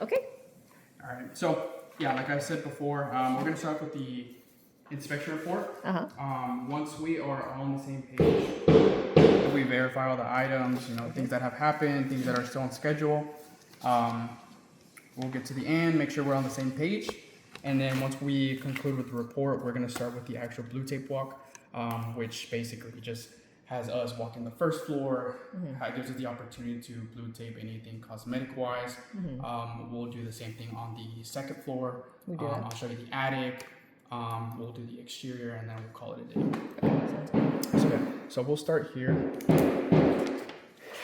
Okay. All right. So yeah, like I said before, we're gonna start with the inspection report. Once we are on the same page, we verify all the items, things that have happened, things that are still on schedule. We'll get to the end, make sure we're on the same page, and then once we conclude with the report, we're gonna start with the actual blue tape walk, which basically just has us walking the first floor. Gives us the opportunity to blue tape anything cosmetic wise. We'll do the same thing on the second floor. I'll show you the attic. We'll do the exterior, and then we'll call it a day. So we'll start here.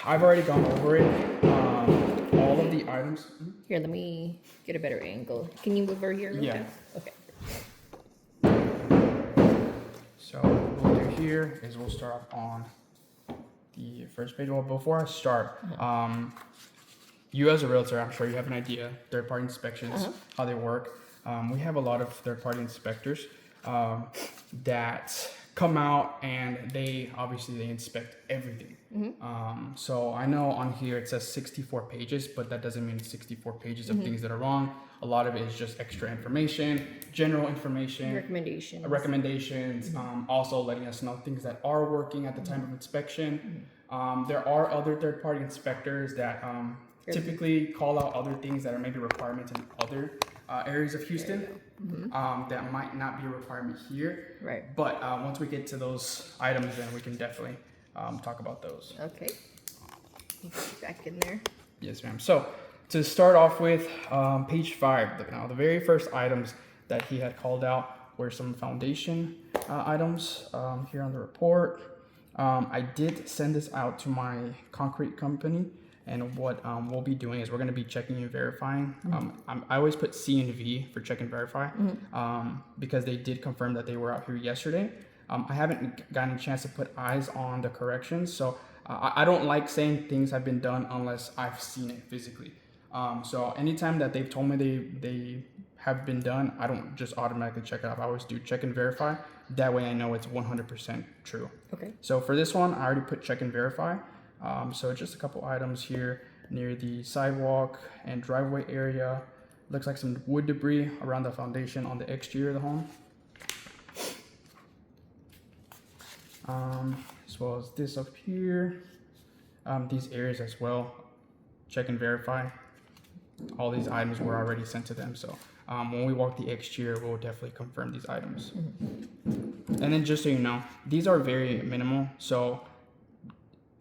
I've already gone over it. All of the items. Here, let me get a better angle. Can you move over here? Real Yeah. fast? Okay. So what we'll do here is we'll start off on the first page. Well, before I start, you as a realtor, I'm sure you have an idea, third-party inspections, how they work. We have a lot of third-party inspectors that come out and they inspect everything. So I know on here it says 64 pages, but that doesn't mean 64 pages of things that are wrong. A lot of it is just extra information, general information, recommendations, also letting us know things that are working at the time of inspection. There are other third-party inspectors that typically call out other things that are maybe requirements in other areas of Houston that might not be a requirement here. Right. But once we get to those items, then we can definitely talk about those. Okay. Back in there. Yes, ma'am. So to start off with, page 5, the very first items that he had called out were some foundation items here on the report. I did send this out to my concrete company, and what we'll be doing is we're going to be checking and verifying. I always put C and V for check and verify because they did confirm that they were out here yesterday. I haven't gotten a chance to put eyes on the corrections, so I don't like saying things have been done unless I've seen it physically. So anytime that they've told me they have been done, I don't just automatically check it off. I always do check and verify. That way I know it's 100% true. Okay. So for this one, I already put check and verify. So just a couple items here near the sidewalk and driveway area. Looks like some wood debris around the foundation on the exterior of the home. As well as this up here. These areas as well. Check and verify. All these items were already sent to them. So when we walk the exterior, we'll definitely confirm these items. And then just so you know, these are very minimal. So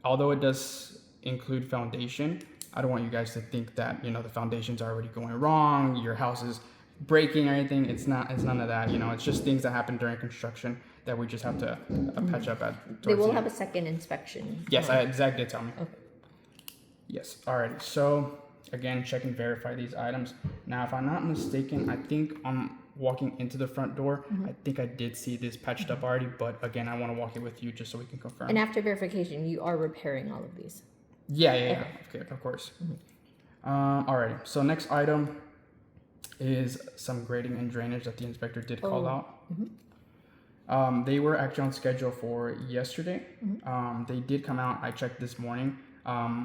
although it does include foundation, I don't want you guys to think that, the foundation's already going wrong, your house is breaking or anything. It's none of that. It's just things that happen during construction that we just have to patch up at. They will have a second inspection. Yes, Zach did tell me. Okay. Yes, alright. So again, check and verify these items. Now, if I'm not mistaken, I think I'm walking into the front door. I think I did see this patched up already, but again, I want to walk it with you just so we can confirm. And after verification, you are repairing all of these. Yeah. Okay, of course. Alrighty. So next item is some grading and drainage that the inspector did call out. They were actually on schedule for yesterday. They did come out. I checked this morning.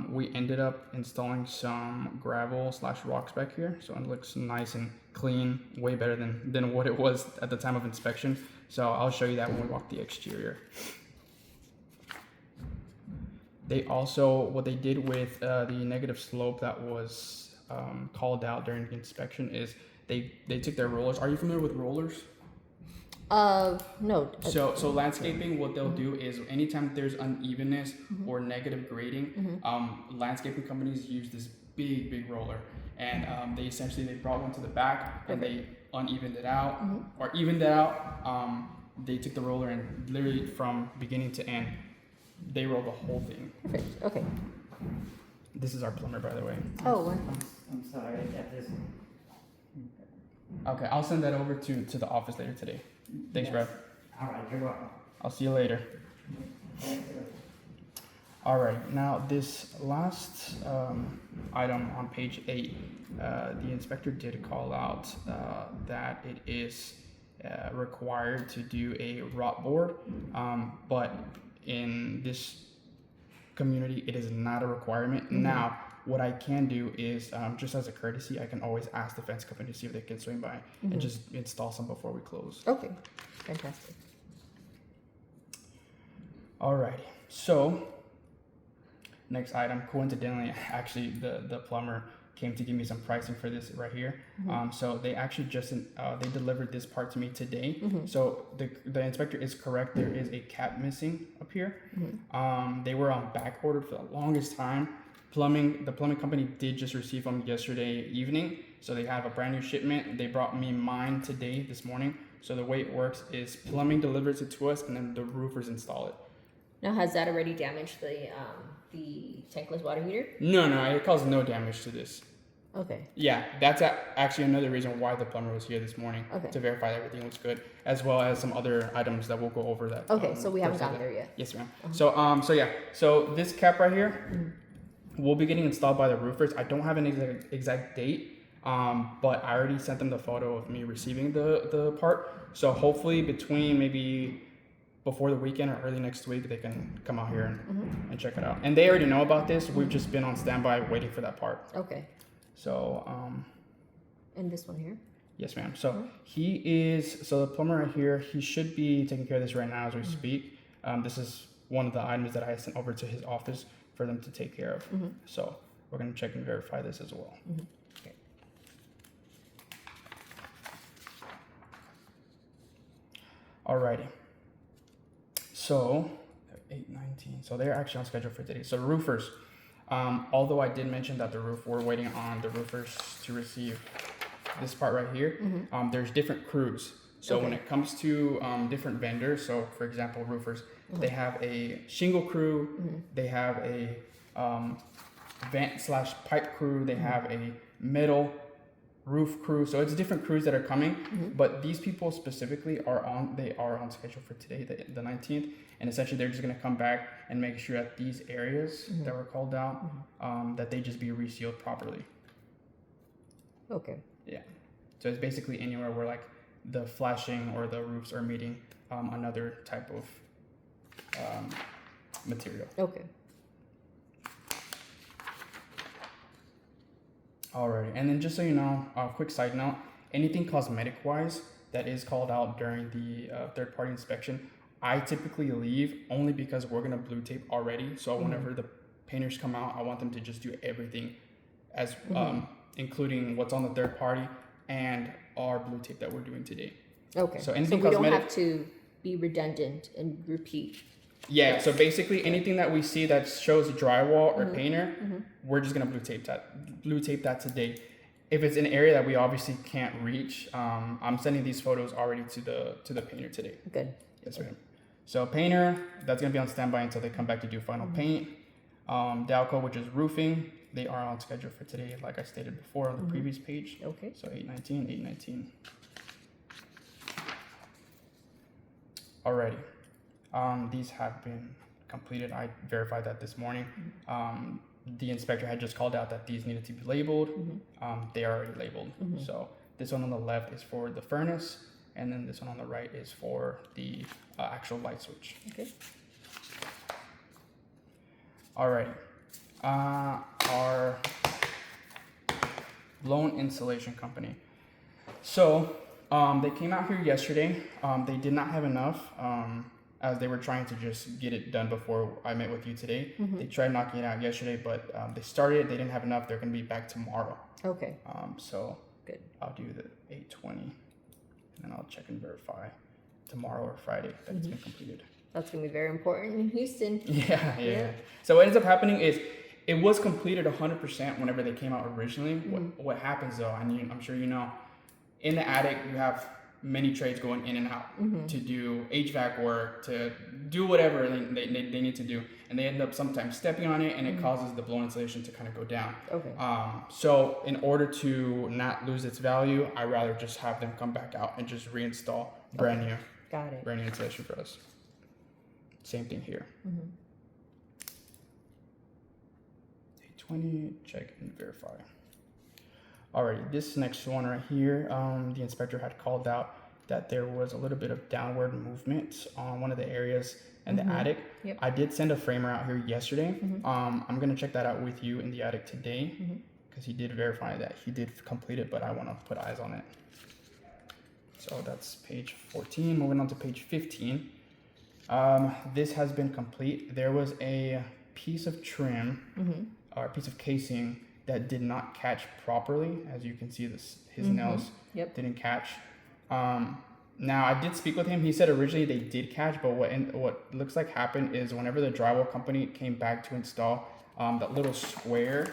We ended up installing some gravel / rocks back here, so it looks nice and clean, way better than what it was at the time of inspection. So I'll show you that when we walk the exterior. They also, what they did with the negative slope that was called out during the inspection is they took their rollers. Are you familiar with rollers? No. So landscaping, what they'll do is anytime there's unevenness or negative grading, landscaping companies use this big roller, and they brought one to the back and they unevened it out or evened it out. They took the roller and literally from beginning to end, they rolled the whole thing. Perfect. Okay. This is our plumber, by the way. Oh. I'm sorry, I got this. Okay, I'll send that over to the office later today. Thanks, Brad. All right, you're welcome. I'll see you later. All right, now this last item on page 8, the inspector did call out that it is required to do a rot board, but in this community, it is not a requirement. Now, what I can do is, just as a courtesy, I can always ask the fence company to see if they can swing by and just install some before we close. Okay, fantastic. Alrighty, so next item, coincidentally, actually the plumber came to give me some pricing for this right here. So they actually just they delivered this part to me today. So the inspector is correct. There is a cap missing up here. They were on back order for the longest time. The plumbing company did just receive them yesterday evening. So they have a brand new shipment. They brought me mine today, this morning. So the way it works is plumbing delivers it to us, and then the roofers install it. Now, has that already damaged the tankless water heater? No, it caused no damage to this. Okay. Yeah, that's actually another reason why the plumber was here this morning, Okay. to verify that everything was good, as well as some other items that we'll go over that. Okay, so we haven't first gotten there yet. Yes, ma'am. So this cap right here will be getting installed by the roofers. I don't have an exact date, but I already sent them the photo of me receiving the part. So hopefully between maybe before the weekend or early next week, they can come out here and check it out. And they already know about this. We've just been on standby waiting for that part. Okay. So, And this one here? yes, ma'am. So the plumber right here, he should be taking care of this right now as we speak. This is one of the items that I sent over to his office for them to take care of. So we're going to check and verify this as well. Okay. Alrighty. So 8/19. So they're actually on schedule for today. So roofers, although I did mention that we're waiting on the roofers to receive this part right here. There's different crews. So when it comes to different vendors, so for example, roofers, they have a shingle crew, they have a vent/pipe crew, they have a metal roof crew. So it's different crews that are coming, but these people specifically are on schedule for today, the 19th, and essentially they're just going to come back and make sure that these areas that were called out, that they just be resealed properly. Okay. Yeah. So it's basically anywhere where like the flashing or the roofs are meeting another type of material. Okay. Alrighty, and then just so you know, a quick side note, anything cosmetic-wise that is called out during the third-party inspection, I typically leave only because we're gonna blue tape already. So whenever the painters come out, I want them to just do everything as including what's on the third party and our blue tape that we're doing today. Okay. So anything we don't cosmetic- have to be redundant and repeat. Yeah, so basically anything that we see that shows drywall or painter, we're just gonna blue tape that today. If it's an area that we obviously can't reach, I'm sending these photos already to the painter today. Good. Yes, ma'am. So painter, that's gonna be on standby until they come back to do final paint. Dalco, which is roofing, they are on schedule for today, like I stated before on the previous page. Okay. So 8/19. Alrighty. These have been completed. I verified that this morning. The inspector had just called out that these needed to be labeled. They are already labeled. So this one on the left is for the furnace, and then this one on the right is for the actual light switch. Okay. Alrighty. Our blown insulation company. So they came out here yesterday. They did not have enough. As they were trying to just get it done before I met with you today. They tried knocking it out yesterday, but they started, they didn't have enough. They're going to be back tomorrow. Okay. So Good. I'll do the 8/20, and then I'll check and verify tomorrow or Friday that it's been completed. That's gonna be very important in Houston. Yeah. So what ends up happening is it was completed 100% whenever they came out originally. What happens though, and I'm sure you know, in the attic you have many trades going in and out to do HVAC work, to do whatever they need to do, and they end up sometimes stepping on it, and it causes the blown insulation to kind of go down. Okay. So in order to not lose its value, I rather just have them come back out and just reinstall brand new Got it. insulation for us. Same thing here. 8/20, check and verify. Alrighty, this next one right here, the inspector had called out that there was a little bit of downward movement on one of the areas in the attic. Yep. I did send a framer out here yesterday. I'm gonna check that out with you in the attic today, because he did verify that he did complete it, but I want to put eyes on it. So that's page 14. Moving on to page 15. This has been complete. There was a piece of trim or a piece of casing that did not catch properly. As you can see, his nails didn't catch. Now I did speak with him. He said originally they did catch, but what looks like happened is whenever the drywall company came back to install that little square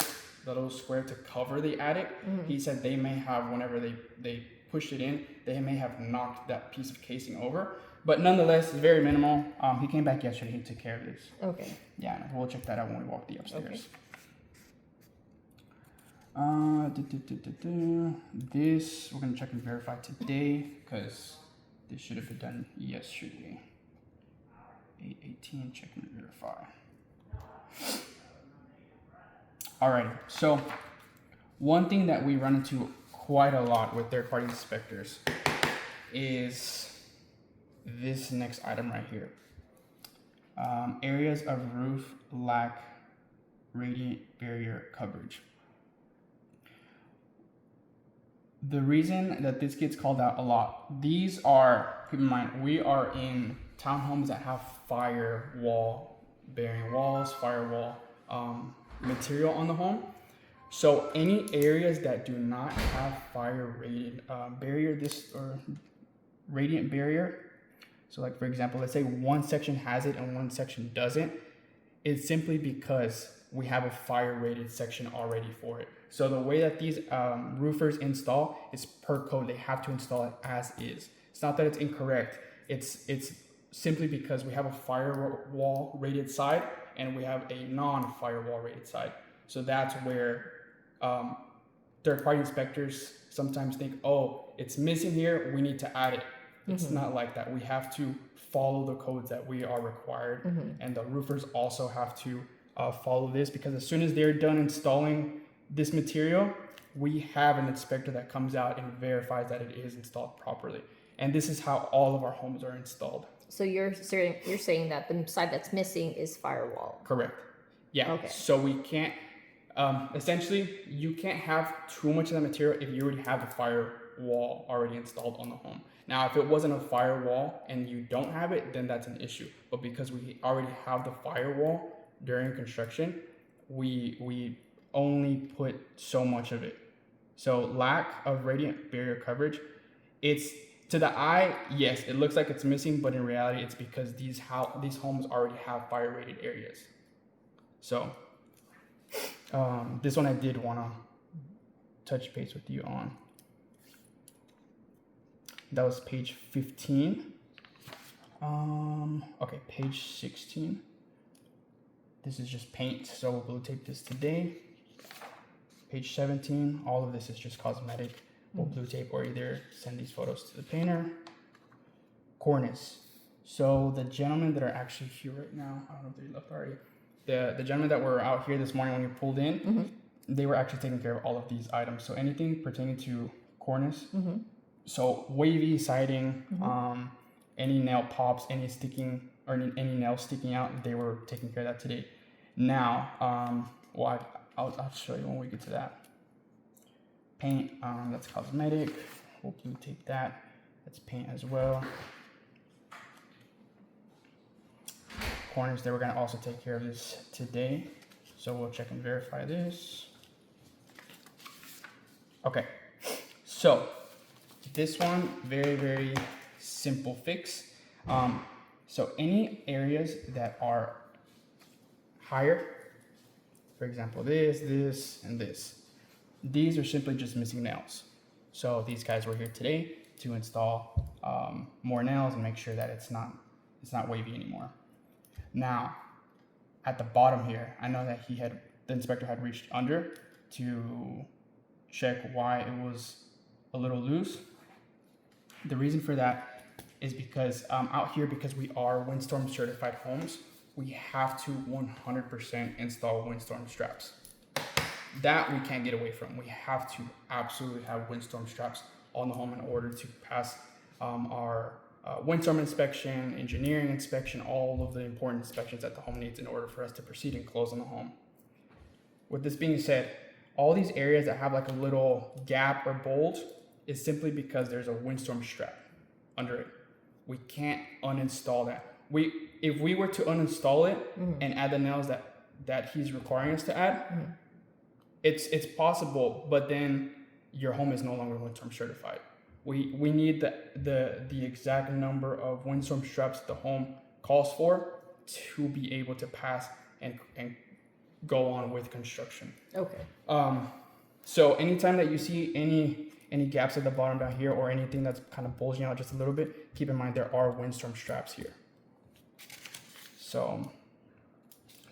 to cover the attic, he said they may have, whenever they pushed it in, they may have knocked that piece of casing over. But nonetheless, it's very minimal. He came back yesterday. He took care of this. Okay. Yeah, we'll check that out when we walk the upstairs. Okay. This we're gonna check and verify today because this should have been done yesterday. 8/18, check and verify. Alrighty, so one thing that we run into quite a lot with third-party inspectors is this next item right here. Areas of roof lack radiant barrier coverage. The reason that this gets called out a lot, these are, keep in mind, we are in townhomes that have firewall bearing walls, firewall material on the home. So any areas that do not have fire rated barrier, radiant barrier, so like for example, let's say one section has it and one section doesn't, it's simply because we have a fire rated section already for it. So the way that these roofers install is per code. They have to install it as is. It's not that it's incorrect. It's simply because we have a firewall rated side and we have a non-firewall rated side. So that's where third-party inspectors sometimes think, oh, it's missing here, we need to add it. It's not like that. We have to follow the codes that we are required, and the roofers also have to follow this, because as soon as they're done installing this material, we have an inspector that comes out and verifies that it is installed properly. And this is how all of our homes are installed. So you're saying that the side that's missing is firewall. Correct. Yeah. Okay. So we can't, essentially, you can't have too much of the material if you already have the firewall already installed on the home. Now, if it wasn't a firewall and you don't have it, then that's an issue. But because we already have the firewall during construction, we only put so much of it. So lack of radiant barrier coverage, it's, to the eye, yes, it looks like it's missing, but in reality, it's because these homes already have fire rated areas. So this one I did want to touch base with you on. That was page 15. Okay, page 16. This is just paint, so we'll blue tape this today. Page 17, all of this is just cosmetic. We'll blue tape or either send these photos to the painter. Cornice. So the gentlemen that are actually here right now, I don't know if they left already. The gentlemen that were out here this morning when you pulled in, they were actually taking care of all of these items. So anything pertaining to cornice, so wavy siding, any nail pops, any sticking or any nails sticking out, they were taking care of that today. Now, well, I'll show you when we get to that. Paint, that's cosmetic. We'll blue tape that. That's paint as well. Corners, they were gonna also take care of this today. So we'll check and verify this. Okay, so this one, very, very simple fix. So any areas that are higher, for example, this, and this, these are simply just missing nails. So these guys were here today to install more nails and make sure that it's not wavy anymore. Now, at the bottom here, I know that the inspector had reached under to check why it was a little loose. The reason for that is because out here, because we are windstorm certified homes, we have to 100% install windstorm straps. That we can't get away from. We have to absolutely have windstorm straps on the home in order to pass our windstorm inspection, engineering inspection, all of the important inspections that the home needs in order for us to proceed and close on the home. With this being said, all these areas that have like a little gap or bulge is simply because there's a windstorm strap under it. We can't uninstall that. If we were to uninstall it and add the nails that he's requiring us to add, it's possible, but then your home is no longer windstorm certified. We need the exact number of windstorm straps the home calls for to be able to pass and go on with construction. Okay. So anytime that you see any gaps at the bottom down here or anything that's kind of bulging out just a little bit, keep in mind there are windstorm straps here. So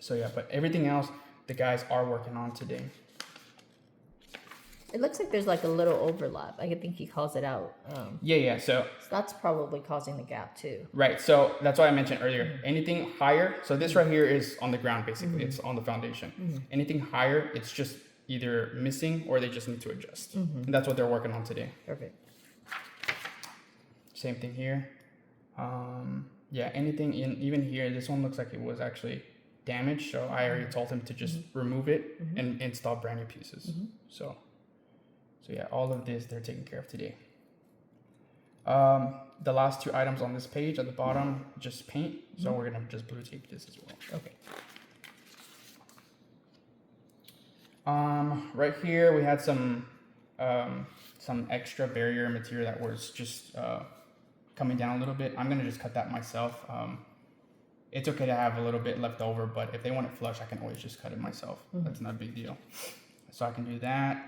yeah, but everything else the guys are working on today. It looks like there's like a little overlap. I think he calls it out. Yeah. So That's probably causing the gap too. right. So that's why I mentioned earlier. Anything higher. So this right here is on the ground basically. It's on the foundation. Anything higher, it's just either missing or they just need to adjust. And that's what they're working on today. Perfect. Same thing here. Yeah. Anything even here. This one looks like it was actually damaged. So I already told him to just remove it and install brand new pieces. So yeah, all of this they're taking care of today. The last two items on this page at the bottom, just paint. So we're gonna just blue tape this as well. Okay. Right here we had some extra barrier material that was just coming down a little bit. I'm gonna just cut that myself. It's okay to have a little bit left over, but if they want it flush, I can always just cut it myself. That's not a big deal. So I can do that.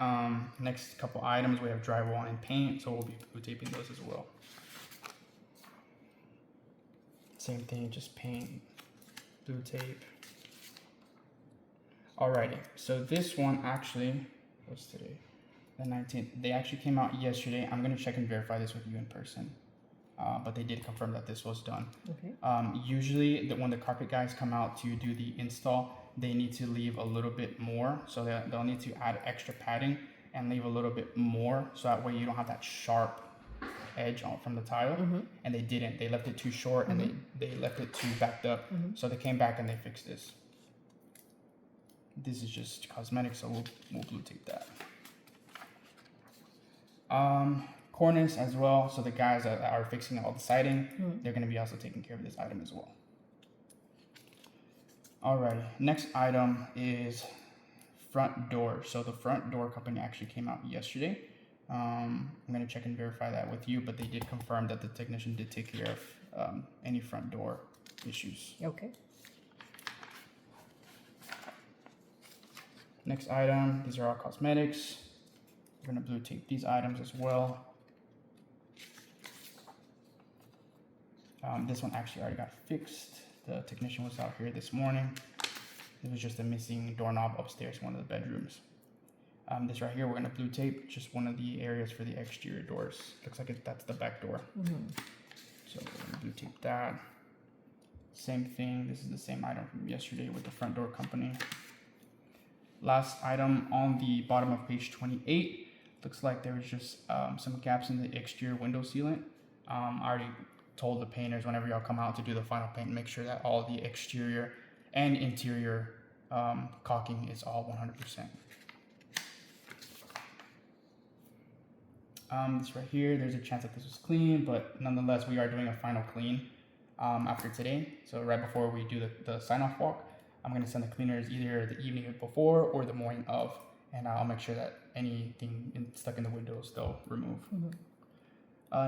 Next couple items, we have drywall and paint, so we'll be blue taping those as well. Same thing, just paint, blue tape. Alrighty, so this one actually, what's today? The 19th. They actually came out yesterday. I'm gonna check and verify this with you in person. But they did confirm that this was done. Okay. Usually when the carpet guys come out to do the install, they need to leave a little bit more. So they'll need to add extra padding and leave a little bit more. So that way you don't have that sharp edge on from the tile. And they didn't. They left it too short and they left it too backed up. So they came back and they fixed this. This is just cosmetic, so we'll blue tape that. Cornice as well. So the guys that are fixing all the siding, they're going to be also taking care of this item as well. Alrighty, next item is front door. So the front door company actually came out yesterday. I'm going to check and verify that with you, but they did confirm that the technician did take care of any front door issues. Okay. Next item, these are all cosmetics. We're going to blue tape these items as well. This one actually already got fixed. The technician was out here this morning. It was just a missing doorknob upstairs in one of the bedrooms. This right here, we're going to blue tape just one of the areas for the exterior doors. Looks like that's the back door. So we're going to blue tape that. Same thing. This is the same item from yesterday with the front door company. Last item on the bottom of page 28. Looks like there was just some gaps in the exterior window sealant. I already told the painters whenever y'all come out to do the final paint, make sure that all the exterior and interior caulking is all 100%. This right here, there's a chance that this was clean, but nonetheless, we are doing a final clean after today. So right before we do the sign-off walk, I'm going to send the cleaners either the evening before or the morning of, and I'll make sure that anything stuck in the windows they'll remove.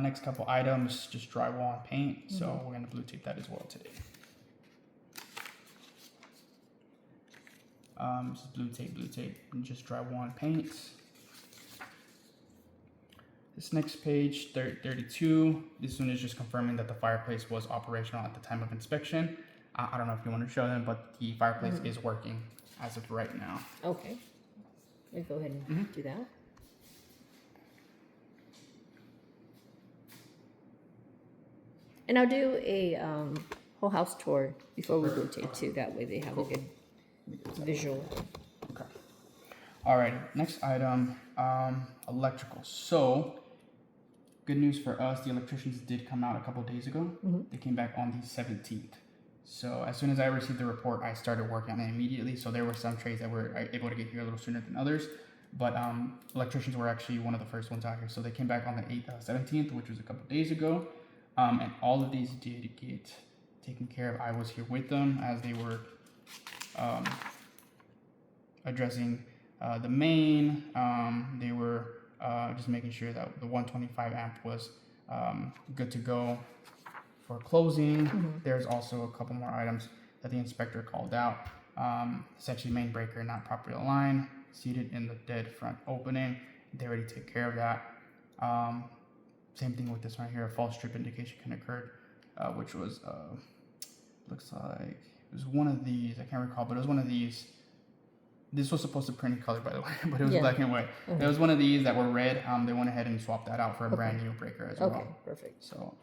Next couple items, just drywall and paint. So we're going to blue tape that as well today. This is blue tape, and just drywall and paint. This next page, 32, this one is just confirming that the fireplace was operational at the time of inspection. I don't know if you want to show them, but the fireplace is working as of right now. Okay. We'll go ahead and do that. And I'll do a whole house tour before we blue tape too. That way they have a good visual. Okay. All right. Next item, electrical. So good news for us, the electricians did come out a couple days ago. They came back on the 17th. So as soon as I received the report, I started working on it immediately. So there were some trades that were able to get here a little sooner than others. But electricians were actually one of the first ones out here. So they came back on the 17th, which was a couple days ago. And all of these did get taken care of. I was here with them as they were addressing the main. They were just making sure that the 125 amp was good to go for closing. There's also a couple more items that the inspector called out. Essentially main breaker not properly aligned, seated in the dead front opening. They already take care of that. Same thing with this one here, a false trip indication can occur, which was, looks like it was one of these, I can't recall, but it was one of these. This was supposed to print in color, by the way, but it was black and white. It was one of these that were red. They went ahead and swapped that out for a brand new breaker as well. Okay, perfect. So,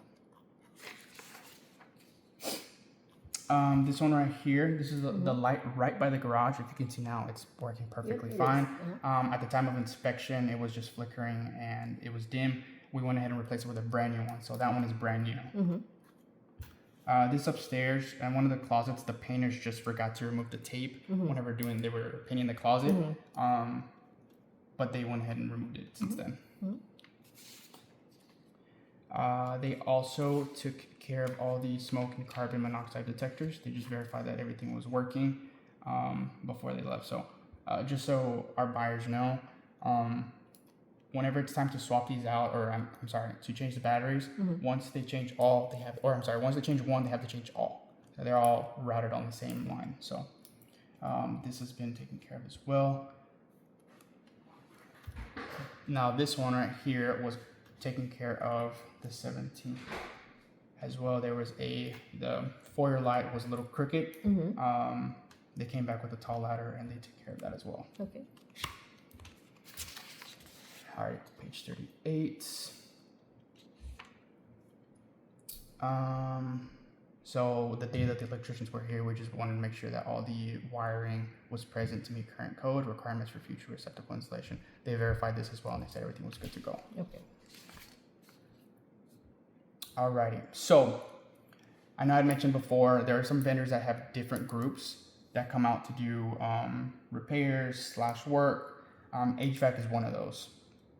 this one right here, this is the light right by the garage. If you can see now, it's working perfectly Yep, it fine. is. At the time of inspection, it was just flickering and it was dim. We went ahead and replaced it with a brand new one. So that one is brand new. This upstairs and one of the closets, the painters just forgot to remove the tape whenever they were painting the closet. But they went ahead and removed it since then. They also took care of all the smoke and carbon monoxide detectors. They just verified that everything was working before they left. So just so our buyers know, whenever it's time to swap these out, or I'm sorry, to change the batteries, once they change all, they have, or I'm sorry, once they change one, they have to change all. So they're all routed on the same line. So this has been taken care of as well. Now this one right here was taken care of the 17th as well. There was the foyer light was a little crooked. They came back with a tall ladder and they took care of that as well. Okay. All right, page 38. So the day that the electricians were here, we just wanted to make sure that all the wiring was present to meet current code requirements for future receptacle installation. They verified this as well, and they said everything was good to go. Okay. Alrighty, so I know I mentioned before, there are some vendors that have different groups that come out to do repairs / work. HVAC is one of those.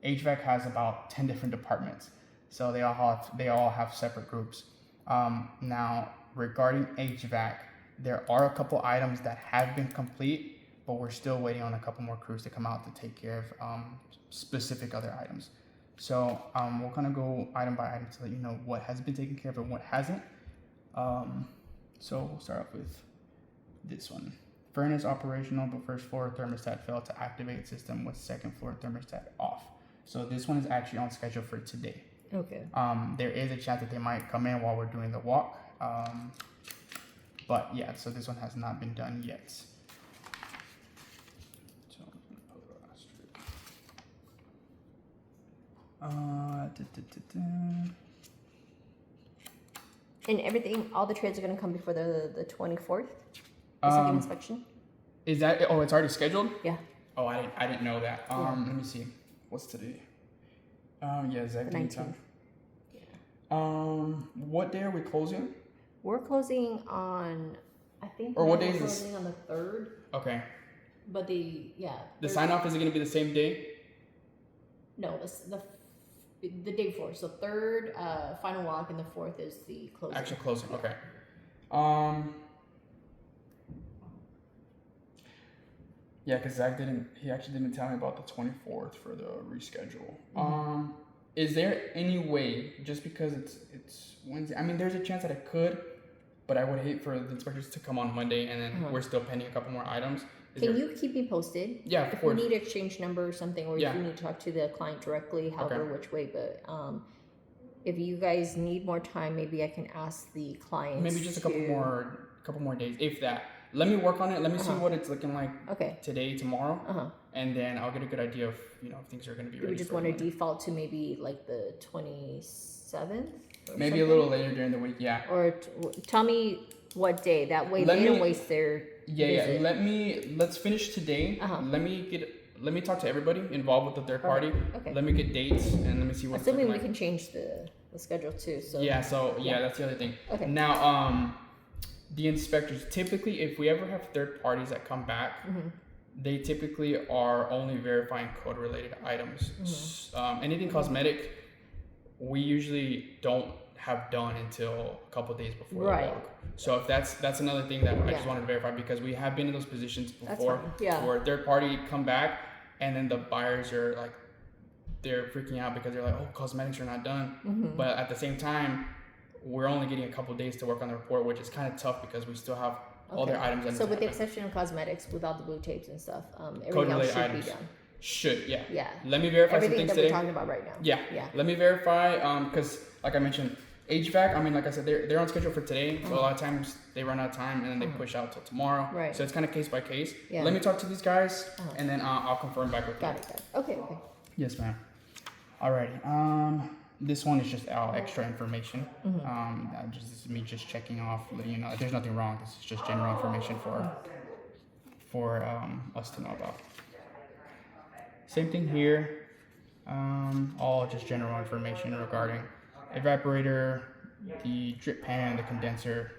HVAC has about 10 different departments, so they all have separate groups. Now, regarding HVAC, there are a couple items that have been complete, but we're still waiting on a couple more crews to come out to take care of specific other items. So we'll kind of go item by item to let you know what has been taken care of and what hasn't. So we'll start off with this one. Furnace operational, but first floor thermostat failed to activate system with second floor thermostat off. So this one is actually on schedule for today. Okay. There is a chance that they might come in while we're doing the walk. But yeah, so this one has not been done yet. So I'm gonna pull the last strip. And everything, all the trades are going to come before the 24th? The second inspection? Is that, oh, it's already scheduled? Yeah. Oh, I didn't know that. Let me see. What's today? Yeah, Zach, The 19th. What day are we closing? We're closing on, I think. Or what we're day is this? closing on the 3rd. Okay. But The third- sign off is it gonna be the same day? No, the day before. So 3rd, final walk, and the 4th is the closing. Actual closing. Okay. Yeah, because Zach he actually didn't tell me about the 24th for the reschedule. Is there any way, just because it's Wednesday, I mean, there's a chance that I could, but I would hate for the inspectors to come on Monday and then we're still pending a couple more items. Can you keep me posted? Yeah, of if course. we need exchange number or something, or Yeah. if you need to talk to the client directly, however which way. But if you guys need more time, maybe I can ask the clients. Maybe just a couple more days, if that. Let me work on it. Let me see what it's looking like today, tomorrow, and then I'll get a good idea of if things are going to be ready. Do we just want to default to maybe like the 27th? Maybe a little later during the week, yeah. Or tell me what day. That way they don't waste their visit. Let's finish today. Let me let me talk to everybody involved with the third party. Okay. Let me get dates and let me see what's Assuming looking we like. can change the schedule too. So Yeah, so Yeah. that's the other thing. Okay. Now, the inspectors, typically, if we ever have third parties that come back, Mm-hmm. they typically are only verifying code related items. Mm-hmm. Anything cosmetic, we usually don't have done until a couple days before Right. the walk. So if that's another thing that I just Yeah. wanted to verify, because we have been in those positions That's before fine. Yeah. where third party come back and then the buyers are like, they're freaking out because they're like, oh, cosmetics are not done. Mm-hmm. But at the same time, we're only getting a couple days to work on the report, which is kind of tough because we still have all their items. So with the exception of cosmetics, without the blue tapes and stuff, everything else Code-related should items. be done. Should, yeah. Yeah. Let me verify some Everything things that today. we're talking about right now. Yeah. Yeah. Let me verify, because like I mentioned, HVAC, I mean, like I said, they're on schedule for today. So a lot of times they run out of time and then they push out till tomorrow. Right. So it's kind of case by case. Yeah. Let me talk to these guys and then I'll confirm back with you. Got it. Okay. Yes, ma'am. Alrighty. This one is just all extra information. This is me just checking off, letting you know there's nothing wrong. This is just general information for us to know about. Same thing here. All just general information regarding evaporator, the drip pan, the condenser.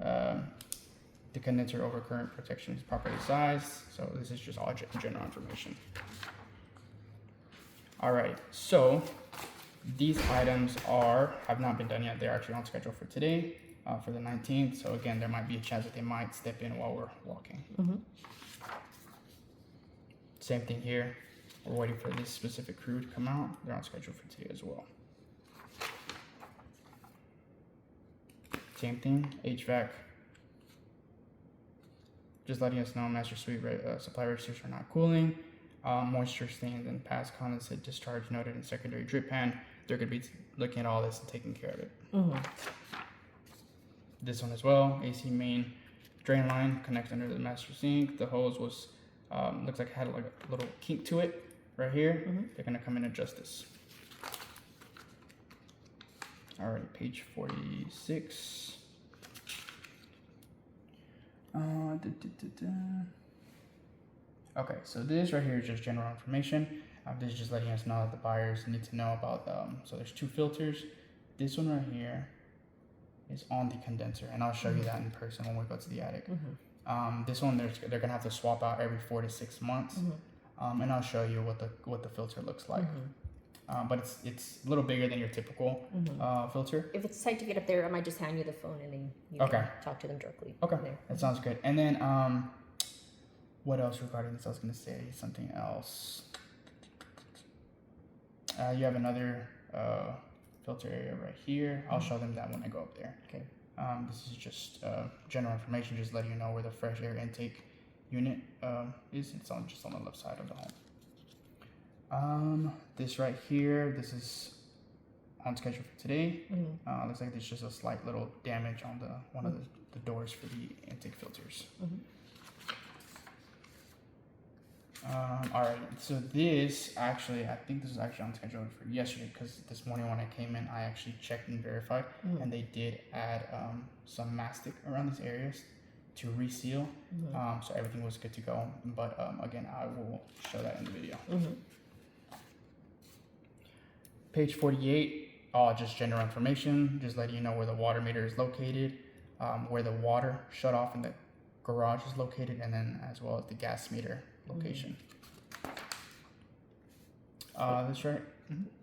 The condenser overcurrent protection is properly sized. So this is just all general information. Alright, so these items have not been done yet. They're actually on schedule for today, for the 19th. So again, there might be a chance that they might step in while we're walking. Same thing here. We're waiting for this specific crew to come out. They're on schedule for today as well. Same thing, HVAC. Just letting us know master suite supply registers are not cooling. Moisture stains and past condensate discharge noted in secondary drip pan. They're going to be looking at all this and taking care of it. This one as well, AC main drain line connects under the master sink. The hose was looks like it had like a little kink to it right here. They're going to come in and adjust this. Alright, page 46. Okay, so this right here is just general information. This is just letting us know that the buyers need to know about so there's two filters. This one right here is on the condenser, and I'll show you that in person when we go to the attic. This one they're gonna have to swap out every 4 to 6 months, and I'll show you what the filter looks like. But it's a little bigger than your typical filter. If it's tight to get up there, I might just hand you the phone and then you Okay. can talk to them directly. Okay, There. that sounds good. And then what else regarding this? I was gonna say something else. You have another filter area right here. I'll show them that when I go up there. Okay. This is just general information, just letting you know where the fresh air intake unit is. It's just on the left side of the home. This right here, this is on schedule for today. Looks like there's just a slight little damage on one of the doors for the intake filters. Alright, so this actually, I think this is actually on schedule for yesterday, because this morning when I came in, I actually checked and verified, and they did add some mastic around these areas to reseal, so everything was good to go. But again, I will show that in the video. Page 48, just general information, just letting you know where the water meter is located, where the water shut off in the garage is located, and then as well as the gas meter location. That's right.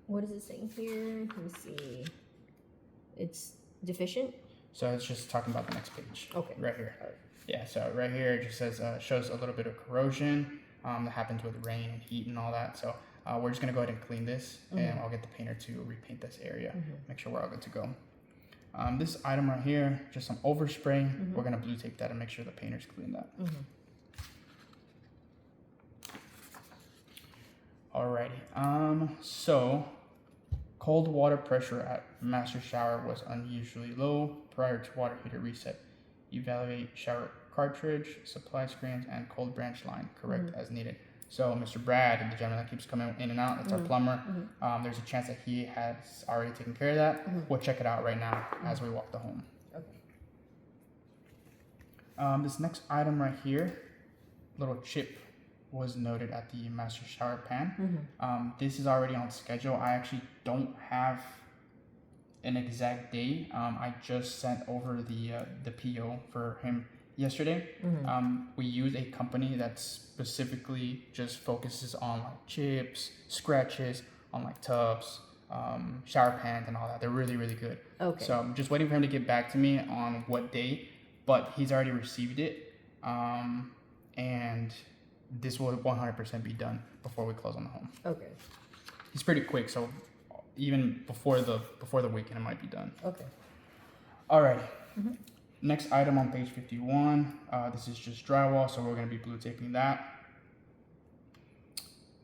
What is it saying here? Let me see. It's deficient? So it's just talking about the next page. Okay. Right here. Alright. Yeah, so right here it just says, shows a little bit of corrosion that happens with rain and heat and all that. So we're just going to go ahead and clean this, and I'll get the painter to repaint this area, make sure we're all good to go. This item right here, just some overspray. We're going to blue tape that and make sure the painters clean that. Alrighty, so cold water pressure at master shower was unusually low prior to water heater reset. Evaluate shower cartridge, supply screens, and cold branch line, correct as needed. So Mr. Brad, the gentleman that keeps coming in and out, that's our plumber. There's a chance that he has already taken care of that. We'll check it out right now as we walk the home. Okay. This next item right here, little chip was noted at the master shower pan. This is already on schedule. I actually don't have an exact date. I just sent over the PO for him yesterday. We use a company that specifically just focuses on like chips, scratches on like tubs, shower pans and all that. They're really, really good. Okay. So I'm just waiting for him to get back to me on what day, but he's already received it. And this will 100% be done before we close on the home. Okay. He's pretty quick, so even before the weekend it might be done. Okay. Alrighty. Next item on page 51. This is just drywall, so we're gonna be blue taping that.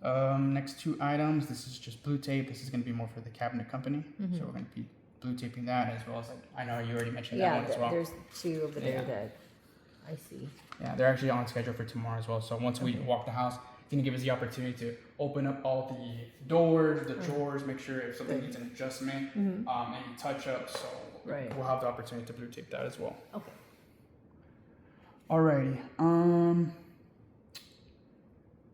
Next two items. This is just blue tape. This is gonna be more for the cabinet company, so we're gonna be blue taping that as well as like I know you already mentioned that Yeah, one as well. there's two over there Yeah. that I see. Yeah, they're actually on schedule for tomorrow as well. So once we walk the house, it's gonna give us the opportunity to open up all the doors, the drawers, make sure if something needs an adjustment, any touch-ups. So Right. we'll have the opportunity to blue tape that as well. Okay. Alrighty.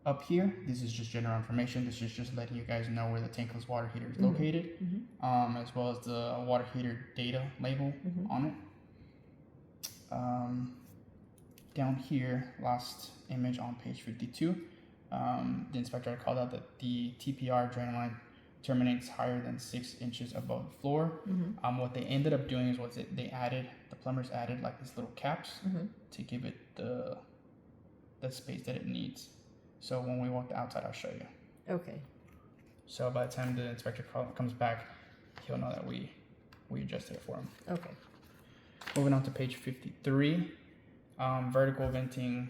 Up here, this is just general information. This is just letting you guys know where the tankless water heater is located, as well as the water heater data label on it. Down here, last image on page 52, the inspector had called out that the TPR drain line terminates higher than 6 inches above the floor. What they ended up doing is the plumbers added like these little caps to give it the space that it needs. So when we walk the outside, I'll show you. Okay. So by the time the inspector comes back, he'll know that we adjusted it for him. Okay. Moving on to page 53, vertical venting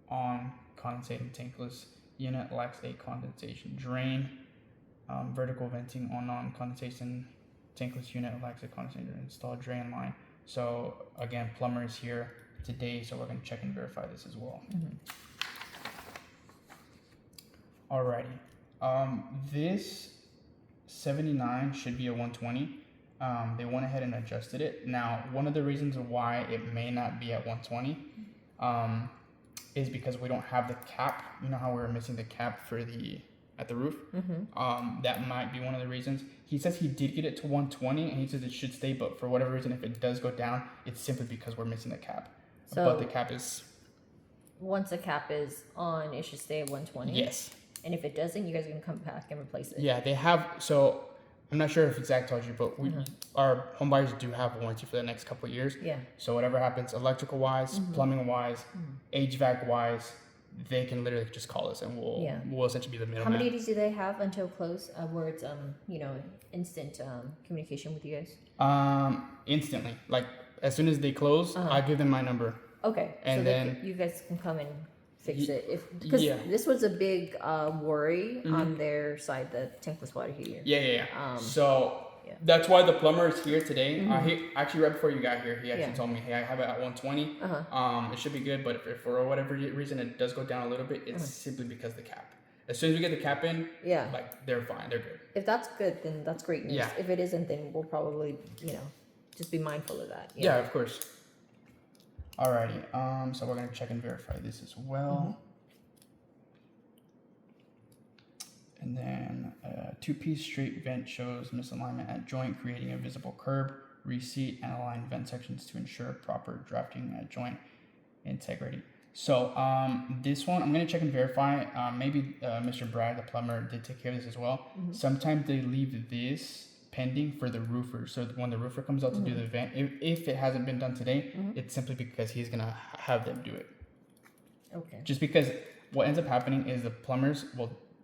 on condensating tankless unit lacks a condensation drain. Vertical venting on non-condensation tankless unit lacks a condensation installed drain line. So again, plumber is here today, so we're going to check and verify this as well. Alrighty. This 79 should be a 120. They went ahead and adjusted it. Now, one of the reasons why it may not be at 120 is because we don't have the cap. You know how we were missing the cap for at the roof? That might be one of the reasons. He says he did get it to 120 and he says it should stay, but for whatever reason, if it does go down, it's simply because we're missing the cap. So- but the cap is... Once the cap is on, it should stay at 120. Yes. And if it doesn't, you guys are gonna come back and replace it. Yeah, they have. So I'm not sure if Zach told you, but our home buyers do have warranty for the next couple of years. Yeah. So whatever happens, electrical wise, plumbing wise, HVAC wise, they can literally just call us and we'll essentially be the middleman. How many days do they have until close? Where it's instant communication with you guys. Instantly, like as soon as they close, I give them my number. Okay. And so then- you guys can come and fix it because yeah. this was a big worry on their side, the tankless water heater. Yeah. So yeah. that's why the plumber is here today. He actually right before you got here, he actually Yeah. told me, "Hey, I have it at 120. It should be good, but if for whatever reason it does go down a little bit, it's simply because the cap. As soon as we get the cap in, Yeah. like they're fine, they're good. If that's good, then that's great news. Yeah. If it isn't, then we'll probably just be mindful of that. Yeah, of course. Alrighty. So we're gonna check and verify this as well. And then 2-piece straight vent shows misalignment at joint, creating a visible curb, reseat, and align vent sections to ensure proper drafting at joint integrity. So this one, I'm going to check and verify. Maybe Mr. Brad, the plumber, did take care of this as well. Sometimes they leave this pending for the roofer. So when the roofer comes out to do the vent, if it hasn't been done today, it's simply because he's going to have them do it. Okay. Just because what ends up happening is the plumbers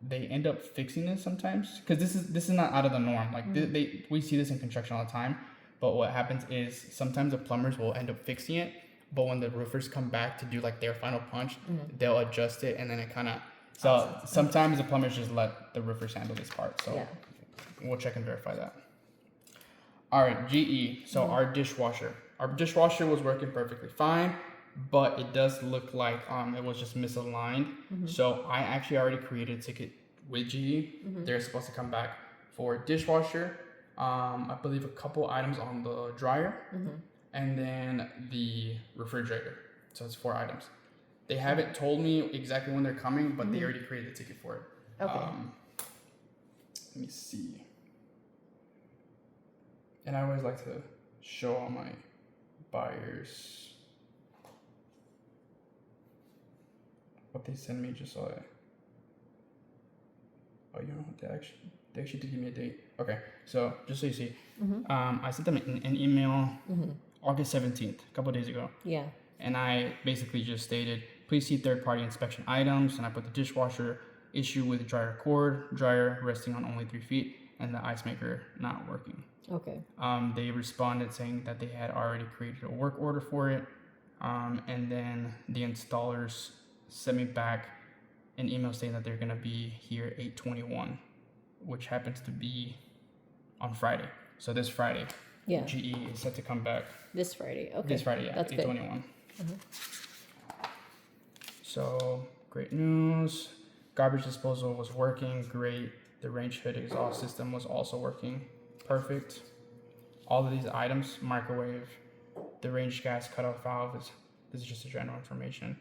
they end up fixing this sometimes, because this is not out of the norm. Like we see this in construction all the time, but what happens is sometimes the plumbers will end up fixing it, but when the roofers come back to do like their final punch, they'll adjust it, and then it kind of sometimes the plumbers just let the roofers handle this part. So we'll check and verify that. All right, GE. So our dishwasher was working perfectly fine, but it does look like it was just misaligned. So I actually already created a ticket with GE. They're supposed to come back for dishwasher, I believe a couple items on the dryer, and then the refrigerator. So it's 4 items. They haven't told me exactly when they're coming, but they already created the ticket for it. Okay. Let me see. And I always like to show all my buyers what they send me, just so I. Oh, you know, they actually did give me a date. Okay, so just so you see, I sent them an email August 17th, a couple of days ago. Yeah. And I basically just stated, please see third-party inspection items, and I put the dishwasher issue with dryer cord, dryer resting on only 3 feet, and the ice maker not working. Okay. They responded saying that they had already created a work order for it, and then the installers sent me back an email saying that they're gonna be here 8/21, which happens to be on Friday. So this Friday, Yeah. GE is set to come back. This Friday. Okay. This Friday, yeah, That's good. 8/21. So great news. Garbage disposal was working great. The range hood exhaust system was also working perfect. All of these items, microwave, the range gas cutoff valve this is just a general information.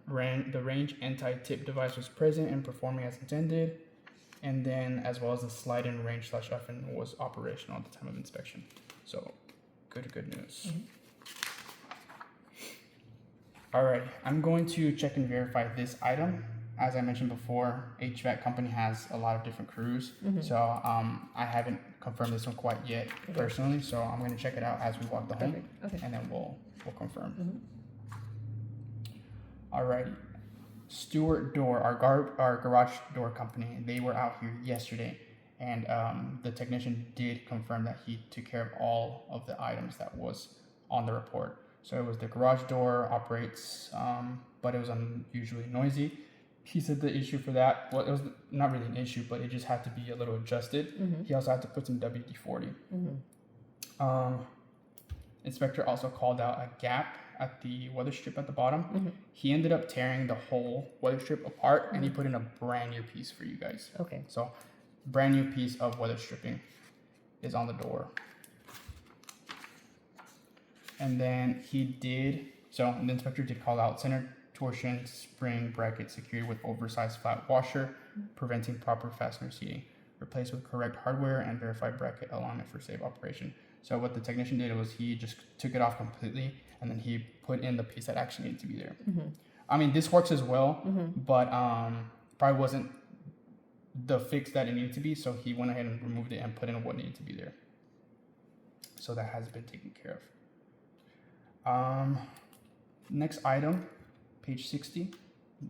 The range anti-tip device was present and performing as intended, and then as well as the slide-in range / oven was operational at the time of inspection. So good news. Alright, I'm going to check and verify this item. As I mentioned before, HVAC company has a lot of different crews, so I haven't confirmed this one quite yet personally. So I'm going to check it out as we walk the home, Okay. and then we'll confirm. Alrighty, Stewart Door, our garage door company, they were out here yesterday, and the technician did confirm that he took care of all of the items that was on the report. So it was the garage door operates, but it was unusually noisy. He said the issue for that, well, it was not really an issue, but it just had to be a little adjusted. He also had to put some WD-40. Inspector also called out a gap at the weather strip at the bottom. He ended up tearing the whole weather strip apart, and he put in a brand new piece for you guys. Okay. So brand new piece of weather stripping is on the door. And then the inspector did call out center torsion spring bracket secured with oversized flat washer, preventing proper fastener seating, replaced with correct hardware and verified bracket alignment for safe operation. So what the technician did was he just took it off completely, and then he put in the piece that actually needed to be there. I mean, this works as well, but probably wasn't the fix that it needed to be, so he went ahead and removed it and put in what needed to be there. So that has been taken care of. Next item, page 60,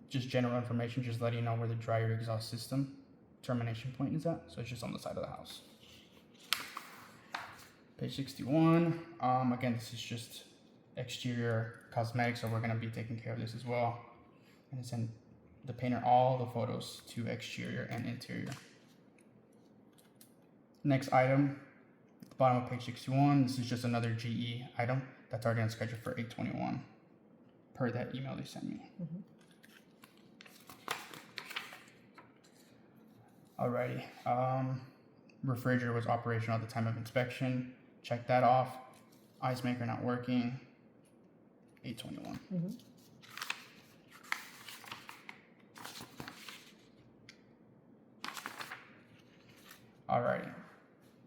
just general information, just letting you know where the dryer exhaust system termination point is at. So it's just on the side of the house. Page 61, again, this is just exterior cosmetics, so we're gonna be taking care of this as well. And send the painter all the photos to exterior and interior. Next item, at the bottom of page 61, this is just another GE item that's already on schedule for 8/21 per that email they sent me. Alrighty, refrigerator was operational at the time of inspection. Check that off. Ice maker not working. 8/21. Alrighty.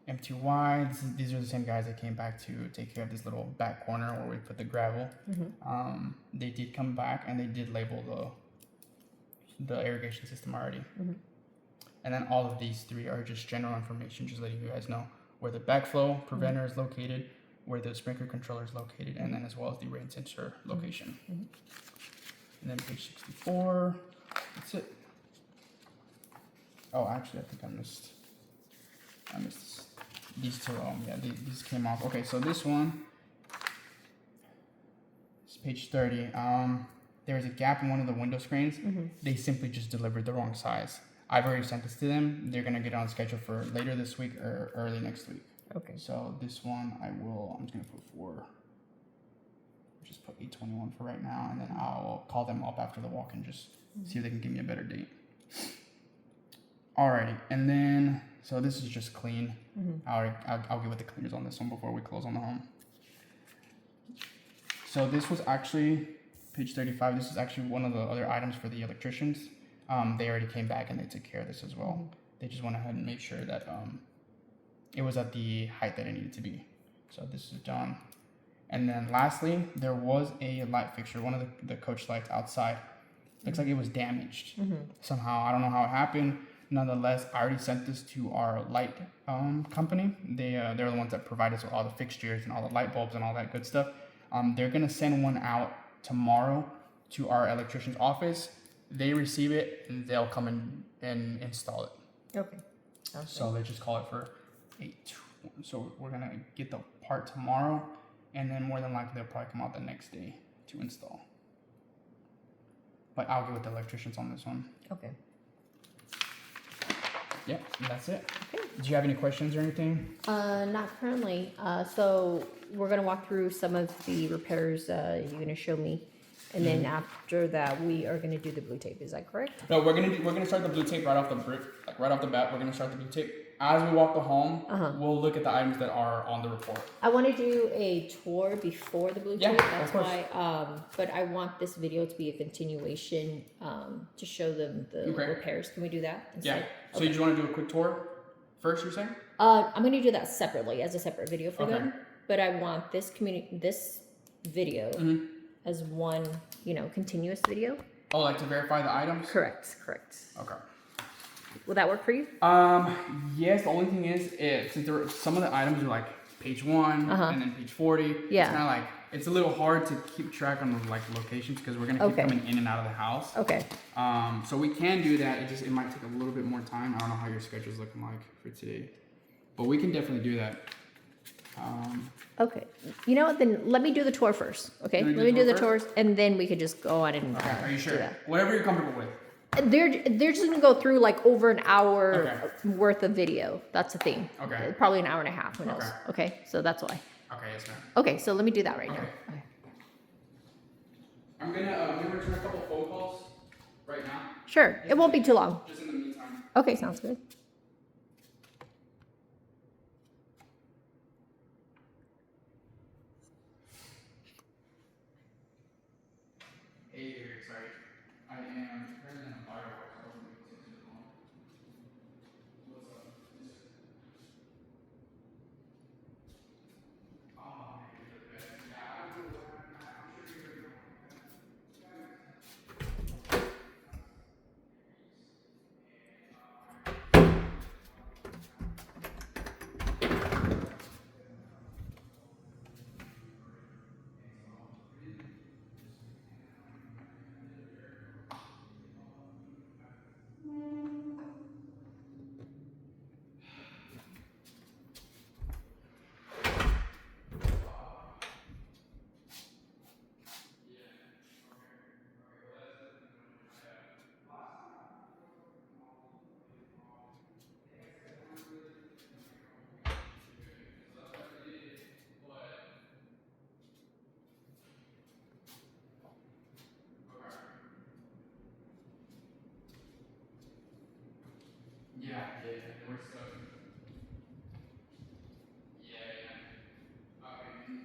MTY, these are the same guys that came back to take care of this little back corner where we put the gravel. They did come back and they did label the irrigation system already. And then all of these three are just general information, just letting you guys know where the backflow preventer is located, where the sprinkler controller is located, and then as well as the rain sensor location. And then page 64, that's it. Oh, actually, I think I missed these two. Yeah, these came off. Okay, so this one is page 30. There is a gap in one of the window screens. They simply just delivered the wrong size. I've already sent this to them. They're gonna get on schedule for later this week or early next week. Okay. So this one I'm just gonna put just put 8/21 for right now, and then I'll call them up after the walk and just see if they can give me a better date. Alrighty, and then so this is just clean. I'll get with the cleaners on this one before we close on the home. So this was actually page 35. This is actually one of the other items for the electricians. They already came back and they took care of this as well. They just went ahead and made sure that it was at the height that it needed to be. So this is done. And then lastly, there was a light fixture, one of the coach lights outside. Looks like it was damaged somehow. I don't know how it happened. Nonetheless, I already sent this to our light company. They're the ones that provide us with all the fixtures and all the light bulbs and all that good stuff. They're gonna send one out tomorrow to our electrician's office. They receive it and they'll come in and install it. Okay. So they just call it for 8. So we're gonna get the part tomorrow, and then more than likely they'll probably come out the next day to install. But I'll get with the electricians on this one. Okay. Yep, and that's it. Okay. Do you have any questions or anything? Not currently. So we're gonna walk through some of the repairs you're gonna show me, and then after that we are gonna do the blue tape. Is that correct? No, we're gonna start the blue tape right off the right off the bat. We're gonna start the blue tape. As we walk the home, we'll look at the items that are on the report. I want to do a tour before the blue Yeah, tape. of That's course. why. But I want this video to be a continuation to show them the Okay. repairs. Can we do that? Yeah. instead? So you just want to do a quick tour first? You're saying? I'm going to do that separately as a separate video for Okay. them. But I want this video as one, continuous video. Oh, like to verify the items? Correct. Okay. Will that work for you? Yes. The only thing is, since some of the items are like page 1 and then page 40. Yeah. It's kind of like it's a little hard to keep track on the locations because we're gonna keep Okay. coming in and out of the house. Okay. So we can do that. It might take a little bit more time. I don't know how your schedule's looking like for today, but we can definitely do that. Okay. You know what? Then let me do the tour first. Okay. You wanna Let me do the first? tours, and then we could just go on and Okay. Are you do sure? that. Whatever you're comfortable with. They're just gonna go through like over an hour Okay. worth of video. That's the thing. Okay. Probably an hour and a half. Who knows? Okay. Okay. So that's why. Okay. Yes, ma'am. Okay. So let me do that right now. Okay. Okay. I'm gonna return a couple phone calls right now. Sure. It won't be too long. Just in the meantime. Okay. Sounds good. Hey, Eric, sorry. I am currently in a fireworks. I wasn't able to take too long. What's up? Oh, man, you're the best. Yeah, I'm sure you're going. Yeah, we're stuck. Yeah. Okay.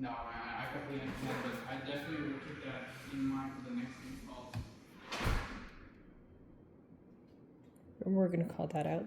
No, I completely understand, but I definitely will keep that in mind for the next install. We're gonna call that out.